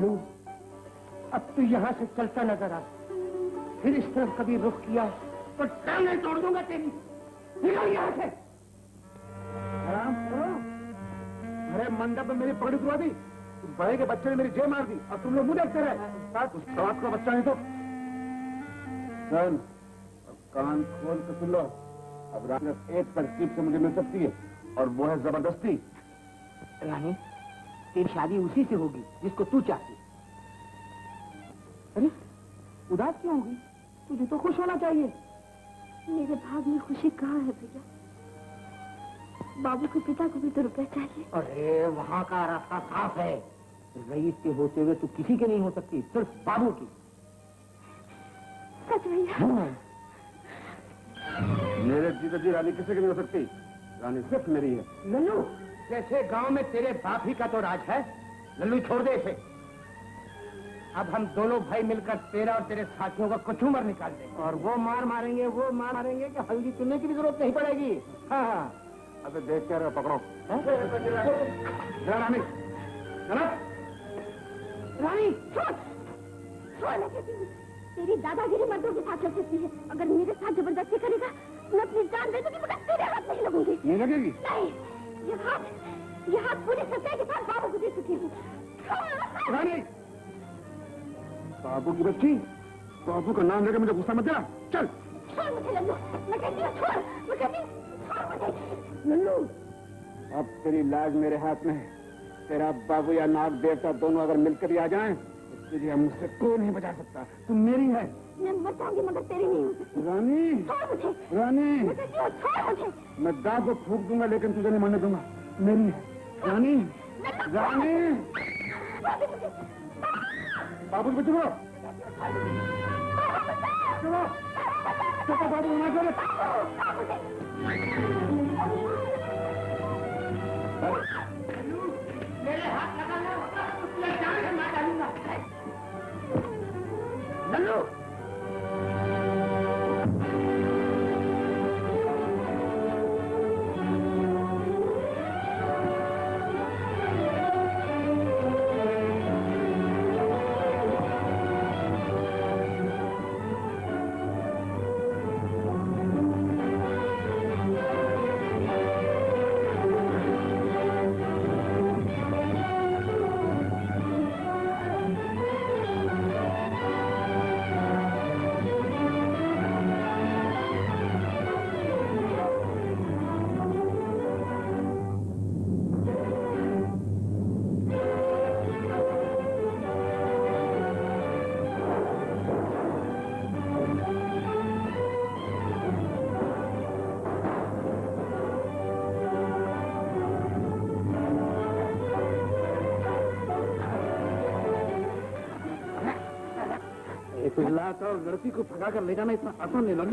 लल्लू, अब तू यहाँ से चलता नजर आ, फिर इस तरफ कभी रुख किया तो टांगें तोड़ दूंगा तेरी। निकल यहाँ से। आराम करो। अरे मंडप में मेरी पगड़ी तुड़वा दी, उस बड़े के बच्चे ने मेरी जेब मार दी और तुम लोग मुंह देखते रहे। उस प्रवास का बच्चा नहीं तो चल, अब कान खोल के सुन लो। अब रानी एक तरकीब से मुझे मिल सकती है और वो है जबरदस्ती। रानी, तेरी शादी उसी से होगी जिसको तू चाहती। अरे उदास क्यों होगी? तुझे तो खुश होना चाहिए। मेरे भाग में खुशी कहाँ है भैया? बाबू के पिता को भी तो रुपया चाहिए। अरे वहाँ का रास्ता साफ है। रईस के होते हुए तू किसी के नहीं हो सकती, सिर्फ बाबू की। सच भैया? मेरे जीते जी रानी किसी की नहीं हो सकती। रानी सिर्फ मेरी है। लल्लू, जैसे गांव में तेरे बाप ही का तो राज है। लल्लू छोड़ दे इसे। अब हम दोनों भाई मिलकर तेरा और तेरे साथियों का कचूमर निकाल देंगे। और वो मार मारेंगे कि हल्दी चुनने की भी जरूरत नहीं पड़ेगी। हाँ। अबे देख क्या रहे, पकड़ो। रानी, रानी, तेरी दादागिरी मर्दों के साथ लग सकती है। अगर मेरे साथ जबरदस्ती करेगा मैं अपनी जान दे दूंगी, मगर तेरे हाथ नहीं लगूंगी। नहीं लगेगी? नहीं, ये हाथ पूरी सच्चाई के साथ बाबू को दे चुकी हूँ। रानी, बाबू की बच्ची, बाबू का नाम लेकर मुझे गुस्सा मत देना। चल छोड़ मुझे लल्लू, मैं कहती हूँ छोड़, मैं कहती हूँ छोड़ मुझे। लल्लू, अब तेरी लाज मेरे हाथ में है। तेरा बाबू या नाग देवता दोनों अगर मिलकर ही आ जाएं, तो तुझे मुझसे कोई नहीं बचा सकता। तुम मेरी है। मैं मर जाऊंगी मगर तेरी नहीं हो सकती। रानी, छोड़ मुझे। रानी, मैं कहती हूँ छोड़ मुझे। मैं दाग को फूंक दूंगा लेकिन तुझे नहीं मरने दूंगा। मेरी है। रानी, रानी, बाबू को चलो, चलो, चलो बाबू ना करे। मेरे हाथ लगाना उसकी जान से मार डालूंगा। लल्लू, और लड़की को भगा कर ले जाना इतना आसान नहीं लग।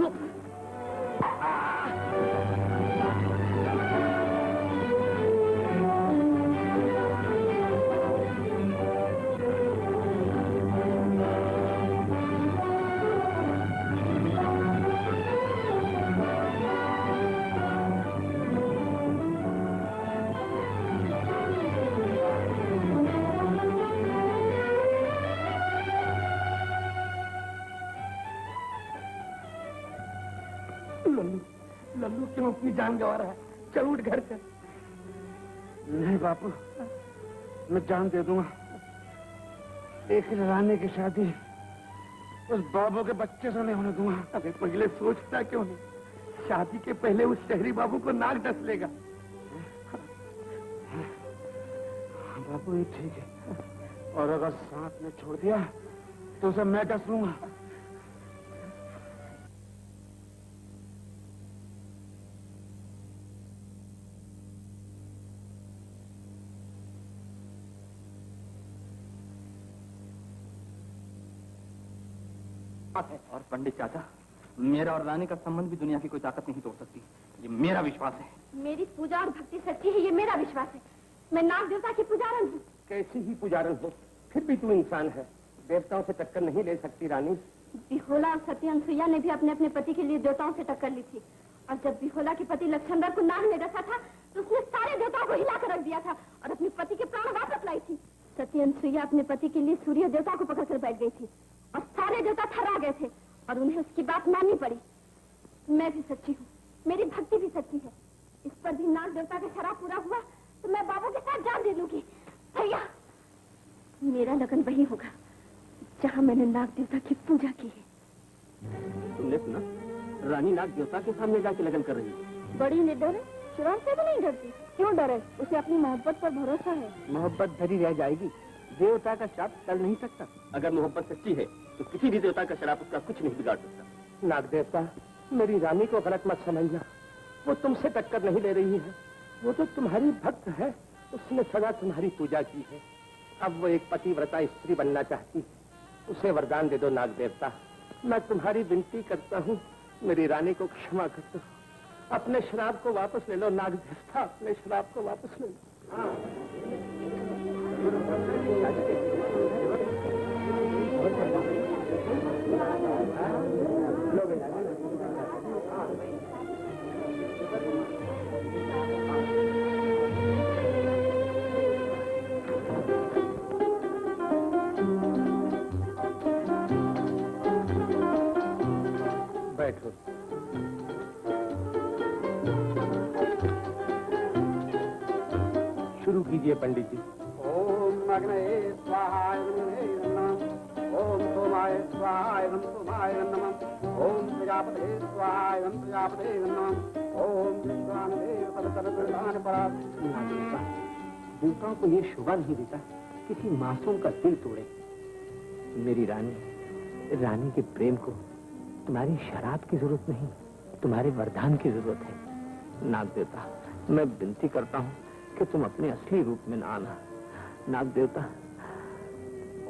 लल्लू क्यों अपनी जान गंवा रहा है? चल उठ घर चल। नहीं बापू, मैं जान दे दूंगा। एक रानी की शादी उस बाबू के बच्चे से नहीं होने दूंगा। अबे पहले सोचता क्यों नहीं? शादी के पहले उस शहरी बाबू को नाक डस लेगा। बाबू ये ठीक है, और अगर साथ में छोड़ दिया तो उसे मैं डस लूंगा। और पंडित चाचा, मेरा और रानी का संबंध भी दुनिया की कोई ताकत नहीं तोड़ सकती, ये मेरा विश्वास है। मेरी पूजा और भक्ति सच्ची है, ये मेरा विश्वास है। मैं नाग देवता की पुजारन हूँ। कैसी ही पुजारन हो, फिर भी तू इंसान है। देवताओं से टक्कर नहीं ले सकती रानी। बिहोला और सती अनसुईया ने भी अपने अपने पति के लिए देवताओं से टक्कर ली थी, और जब बिहोला के पति लक्षणधर को नाग ने डसा था तो उसने सारे देवताओं को हिला कर रख दिया था और अपने पति के प्राण वापस लाई थी। सती अनुसुईया अपने पति के लिए सूर्य देवता को पकड़कर बैठ गई थी और सारे देवता थर्रा गए थे और उन्हें उसकी बात माननी पड़ी। मैं भी सच्ची हूँ, मेरी भक्ति भी सच्ची है। इस पर भी नाग देवता का शराब पूरा हुआ तो मैं बाबू के साथ जान दे लूंगी। भैया, मेरा लगन वही होगा जहाँ मैंने नाग देवता की पूजा की है। तुमने सुना? रानी नाग देवता के सामने जाके लगन कर रही है। बड़ी निडर है, श्राप से भी नहीं डरती। क्यों डरे? उसे अपनी मोहब्बत पर भरोसा है। मोहब्बत धरी रह जाएगी, देवता का श्राप टल नहीं सकता। अगर मोहब्बत सच्ची है तो किसी भी देवता का श्राप उसका कुछ नहीं बिगाड़ सकता। नाग देवता, मेरी रानी को गलत मत समझना, वो तुमसे टक्कर नहीं ले रही है। वो तो तुम्हारी भक्त है, उसने सदा तुम्हारी पूजा की है। अब वो एक पतिव्रता स्त्री बनना चाहती है। उसे वरदान दे दो नाग देवता। मैं तुम्हारी विनती करता हूँ, मेरी रानी को क्षमा कर दो। अपने श्राप को वापस ले लो नाग देवता, अपने श्राप को वापस ले लो। बैठो। शुरू कीजिए पंडित जी। ओम अग्नये स्वाहाय नमः, ओम सोमाय स्वाहाय नमः, ओम प्रजापते स्वाहाय प्रजापते नमः, ओम विश्वानदेव तदसर्वदान परात्। देवताओं को ये शोभा नहीं देता किसी मासूम का दिल तोड़े। मेरी रानी के प्रेम को तुम्हारी शराब की जरूरत नहीं, तुम्हारे वरदान की जरूरत है। नाग देवता, मैं विनती करता हूँ कि तुम अपने असली रूप में ना आना। नाग देवता।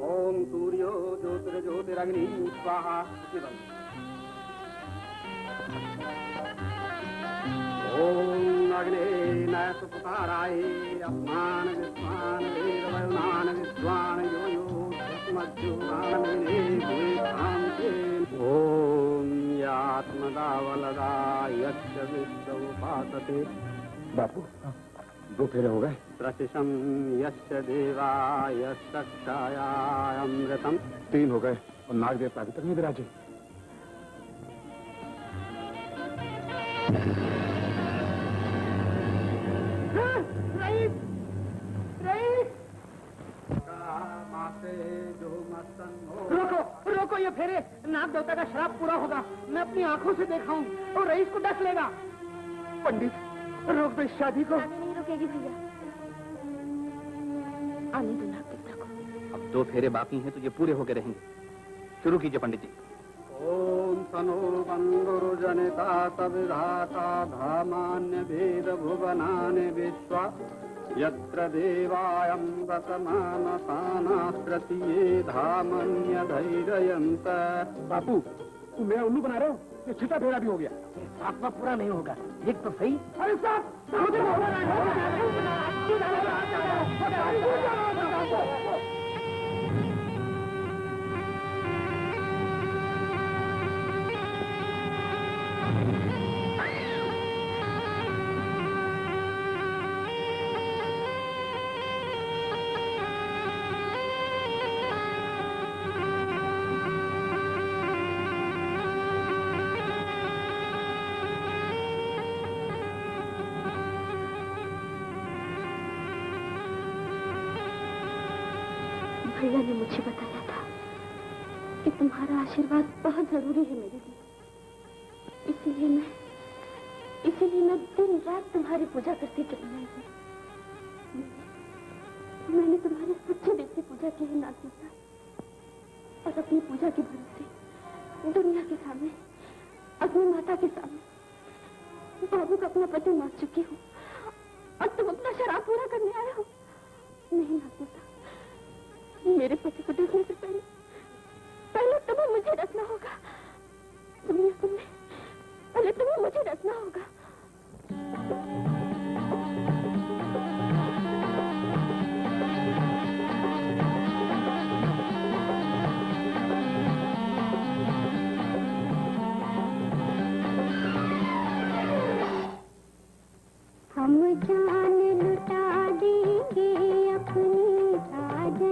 ओम सूर्यो ज्योतिर्ज्योतिरग्नि स्वाहा। ओम अग्ने न सुपुताराय अस्मान विस्मान वेदवरुणान विद्वान यो यो मज्जुमानमेने भूतांते। ओम यात्मदा वलदा यस्य विश्वोपासते। बापू, 2 फेरे हो गए। प्रशिशम यस्य देवा यक्षाया अमृतम। 3 हो गए और नाग देवता अभी तक नहीं विराजे। रोको रोको, ये फेरे नाग देवता का श्राप पूरा होगा। मैं अपनी आंखों से देखा हूँ और रईस को डस लेगा। पंडित, रोक दो इस शादी को। नहीं रुकेगी भैया, आने दो नाग देवता को। अब 2 फेरे बाकी हैं तो ये पूरे होके रहेंगे। शुरू कीजिए पंडित जी। ओम तनो बंधुर जनिता सविधाता धामान्य भेद भुवनानि विश्वा यत्र देवायं वतमानसानास्त्रतीये धामन्य धैर्ययन्त। बापू, तुम मेरा उल्लू बना रहे हो? ये 6ठा फेरा भी हो गया। 7वां पूरा नहीं होगा। देख तो सही। अरे साहब, भैया ने मुझे बताया था कि तुम्हारा आशीर्वाद बहुत जरूरी है मेरे लिए। इसीलिए मैं दिन रात तुम्हारी पूजा करती चली आई हूँ। मैंने तुम्हारी सच्चे दिल से पूजा की है नाग देवता, और अपनी पूजा के भरोसे दुनिया के सामने, अपनी माता के सामने बाबू का अपना पति मार चुकी हूँ, और तुम अपना शराब पूरा करने आए हो। नहीं नाग देवता, मेरे पति को डसने से पहले तुम्हें मुझे डसना होगा। सुनिए, पहले तुम्हें मुझे डसना होगा। हम जान लुटा देंगे अपनी साजन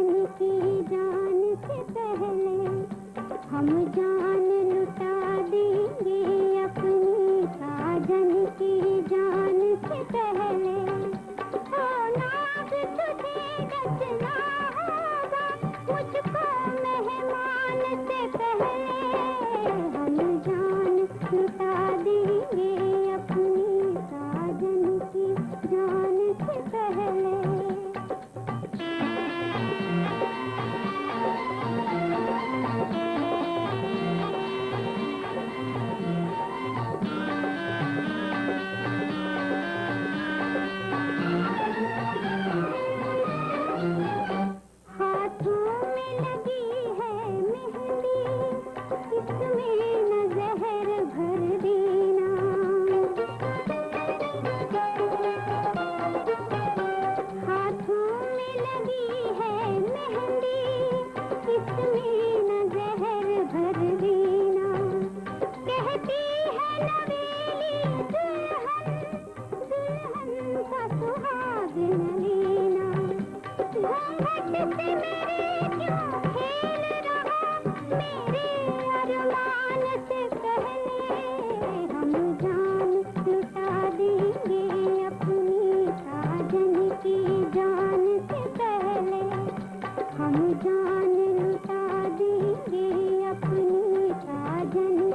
रानी